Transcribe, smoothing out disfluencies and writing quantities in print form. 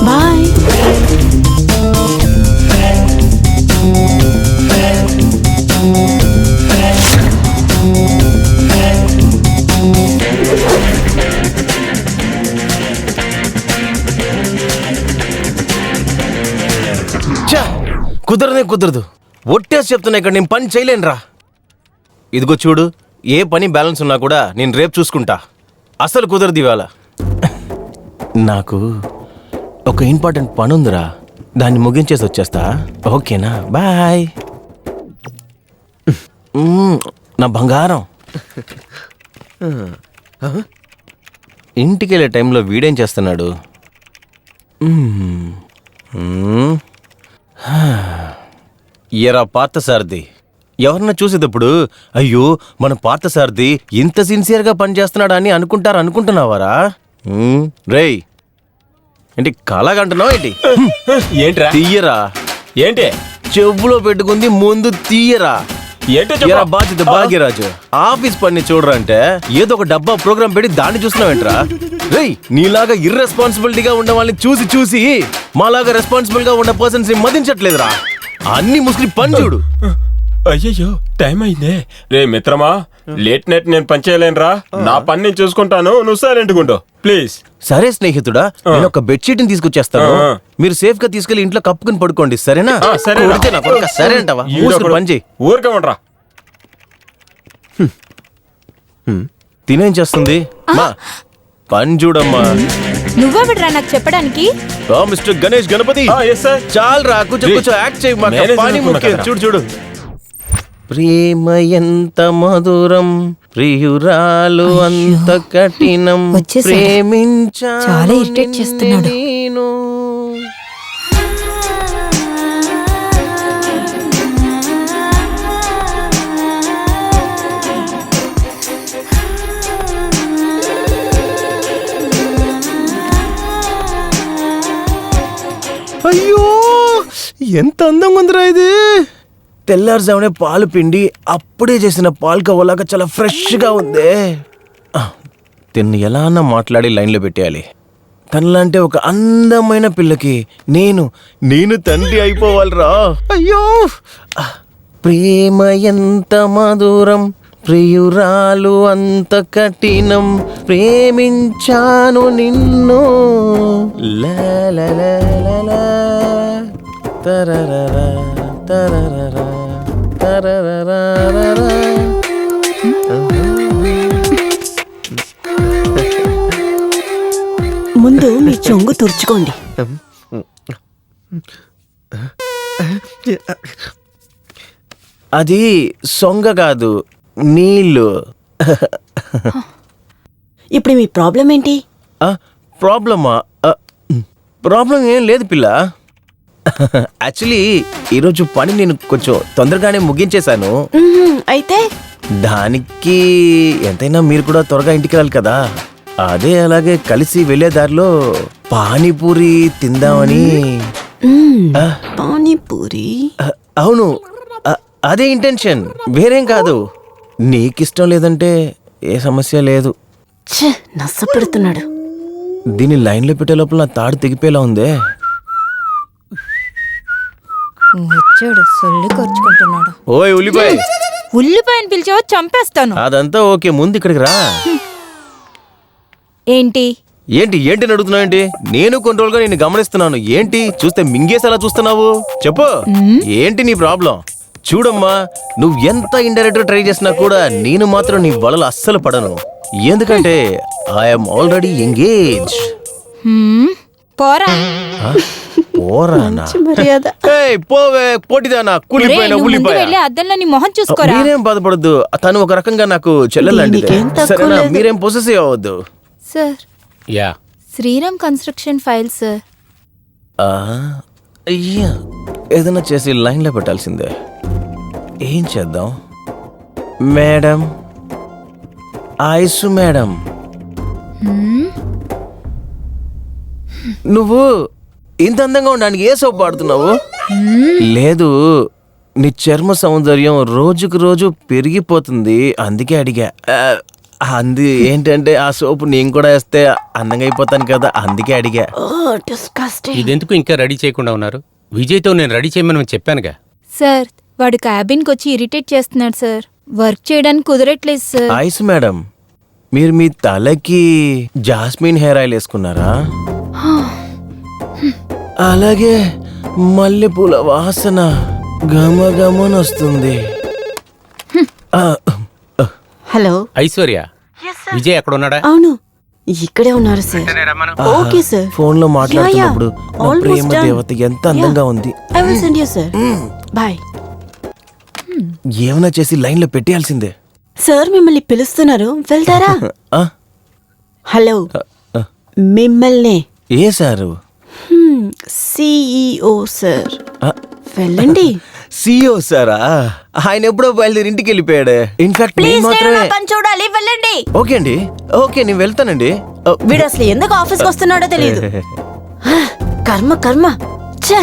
Bye. కుదరదు. ఒట్టేసి చెప్తున్నా, ఇక్కడ నేను పని చేయలేనురా. ఇదిగో చూడు, ఏ పని బ్యాలెన్స్ ఉన్నా కూడా నేను రేపు చూసుకుంటా. అసలు కుదరదు ఇవాళ. నాకు ఒక ఇంపార్టెంట్ పని ఉందిరా, దాన్ని ముగించేసి వచ్చేస్తా. ఓకేనా? బాయ్. నా బంగారం. ఇంటికి వెళ్ళే టైంలో వీడేం చేస్తున్నాడు? ఎరా పార్థసారథి, ఎవరన్నా చూసేటప్పుడు అయ్యో మన పార్థసారథి ఇంత సిన్సియర్గా పనిచేస్తున్నాడా అని అనుకుంటున్నావారా? రేయ్, ఏంటి కళగంటున్నావు ఏంటి? ఏంట్రా? తీయరా. ఏంటి చెవులో పెట్టుకుంది ముందు తీయరా. ఏంటో బాధ్యత భాగ్యరాజు, ఆఫీస్ పని చూడరా అంటే ఏదో ఒక డబ్బా ప్రోగ్రామ్ పెట్టి దాన్ని చూస్తున్నావేంట్రా? రేయ్, నీలాగా ఇర్రెస్పాన్సిబిలిటీగా ఉన్న వాళ్ళని చూసి మాలాగా రెస్పాన్సిబుల్ గా ఉన్న పర్సన్స్ ని మదించట్లేదురా. అన్ని ముస్లిం పని చూడు. అయ్యయ్యో, టైం అయిందే. రే మిత్రమా, లేట్ నైట్ నేను పని చేయలేనురా. నా పని నేను చూసుకుంటాను, నువ్వు సైలెంట్గా ఉండు ప్లీజ్. సరే స్నేహితుడా, నేను ఒక బెడ్షీట్ ని తీసుకొచ్చేస్తాను. మీరు సేఫ్ గా తీసుకెళ్లి ఇంట్లో కప్పుకుని పడుకోండి, సరేనా? సరే అంటావా? పని చేయి. ఊరికే ఉండరా. తినేం చేస్తుంది మా పని చూడమ్మా. నువ్వెవడ్రా నాకు చెప్పడానికి? మిస్టర్ గణేష్ గణపతి, చాలరా, కూర్చో యాక్ట్ చేయి. పని ముఖ్యం. చూడు. ప్రేమ ఎంత మధురం, ప్రియురాలు అంత కఠినం, చాలా ఇరిటేట్ చేస్తున్నాడు. నేను అయ్యో ఎంత అందంగా ఉందిరా ఇది. తెల్లారుజామునే పాలు పిండి అప్పుడే చేసిన పాలు కవ్వలాగా చాలా ఫ్రెష్గా ఉంది. తిన్ను ఎలా అన్నా మాట్లాడి లైన్లో పెట్టేయాలి. తనలాంటి ఒక అందమైన పిల్లకి నేను తండ్రి అయిపోవాలిరా. అయ్యో, ప్రేమ ఎంత మధురం, ప్రియురాలు అంత కఠినం, ప్రేమించాను నిన్ను. తరరరా తరరరా తరరరా. ముందు మీ చెంగు తుడుచుకోండి. అది సొంగ కాదు, నీళ్ళు. ఇప్పుడు మీ ప్రాబ్లం ఏంటి? ప్రాబ్లమా? ప్రాబ్లం ఏం లేదు పిల్ల. యాక్చువల్లీ ఈరోజు పని నేను కొంచెం తొందరగానే ముగించేశాను. అయితే దానికి ఎంతైనా మీరు కూడా త్వరగా ఇంటికి వెళ్ళాలి కదా. అదే అలాగే కలిసి వెళ్లే దారిలో పానీపూరి తిందామని. పానీపూరి? అవును, అదే ఇంటెన్షన్, వేరేం కాదు. నీకిష్టం లేదంటే ఏ సమస్య లేదు. నచ్చ పెడుతున్నాడు. దీన్ని లైన్లో పెట్టే లోపల నా తాడు తెగిపోయేలా ఉందే. వచ్చాడు, సొల్లు ఖర్చుకుంటున్నాడు. ఓయ్ ఉల్లిపాయని పిలిచావో చంపేస్తాను. అదంతా ఓకే, ముందు ఇక్కడికి రా. ఏంటి అడుగుతున్నావు ఏంటి? నేను కొన్ని రోజులుగా నేను గమనిస్తున్నాను. ఏంటి చూస్తే మింగేసేలా చూస్తున్నావు? చెప్పు, ఏంటి నీ ప్రాబ్లం? చూడమ్మా, నువ్వు ఎంత ఇండైరెక్ట్ గా ట్రై చేసినా కూడా నేను మాత్రం నీ వలలు అస్సలు పడను. ఎందుకంటే ఐఎమ్ ఆల్రెడీ ఎంగేజ్. పోరా. పోవే పోటీదానా, కూలిపోయిన ఉల్లిపాయ. అద్దంలో నీ మొహం చూసుకోరా. మీరేం బాధపడద్దు, తను ఒక రకంగా నాకు చెల్లెలాంటిదే. సరేనా? మీరేం పొసెసివ్ అవ్వద్దు. Sir, yeah, Sriram construction file sir. అయ్యా, ఏదైనా చేసి లైన్లో పెట్టాల్సిందే. ఏం చేద్దాం మేడం? ఐసు మేడం, నువ్వు ఇంత అందంగా ఉండడానికి ఏ సోప్ వాడుతున్నావు? లేదు, నీ చర్మ సౌందర్యం రోజుకు రోజు పెరిగిపోతుంది, అందుకే అడిగా. ఏంటంటే ఆ సోపు నేను కూడా వేస్తే అందంగా అయిపోతాను కదా, అందుకే అడిగా. ఓ డిస్కస్టింగ్. ఇదెందుకు ఇంకా రెడీ చేయకుండా ఉన్నారు? విజయ్తో నేను రెడీ చేయమని చెప్పానుగా. సార్ వాడు క్యాబిన్కి వచ్చి ఇరిటేట్ చేస్తున్నాడు సార్. వర్క్ చేయడానికి కుదరట్లేదు సార్. ఐస్ మేడం, మీరు మీ తలకి జాస్మిన్ హెయిర్ ఆయిల్ వేసుకున్నారా? అలాగే మల్లెపూల వాసన గమగమనొస్తుంది. హలో ఐశ్వర్య, విజయ్ ఎక్కడ ఉన్నాడా? అవును ఇక్కడే ఉన్నారు సార్. Okay sir. ఫోన్ లో మాట్లాడుతున్నప్పుడు నా Almost ప్రేమ done. దేవత ఎంత అందంగా ఉంది. I will send you sir. Bye. ఏమైనా చేసి లైన్ లో పెట్టేయాల్సిందే. సార్ మిమ్మల్ని పిలుస్తున్నారు, వెళ్తారా? ఆ? హలో మిమ్మల్ని ఏ సారు? CEO sir. వెళ్ళండి. సిఓ సారా? ఆయన ఎప్పుడో బయలుదేరి ఇంటికి వెళ్ళిపోయాడే. ఇన్ఫాక్ట్ నేను మాత్రమే. పని చూడాలి, వెళ్ళండి. ఓకే అండి, ఓకే నేను వెళ్తానండి. వీడు అసలు ఎందుకు ఆఫీస్కి వస్తున్నాడో తెలియదు. కర్మ కర్మ ఛ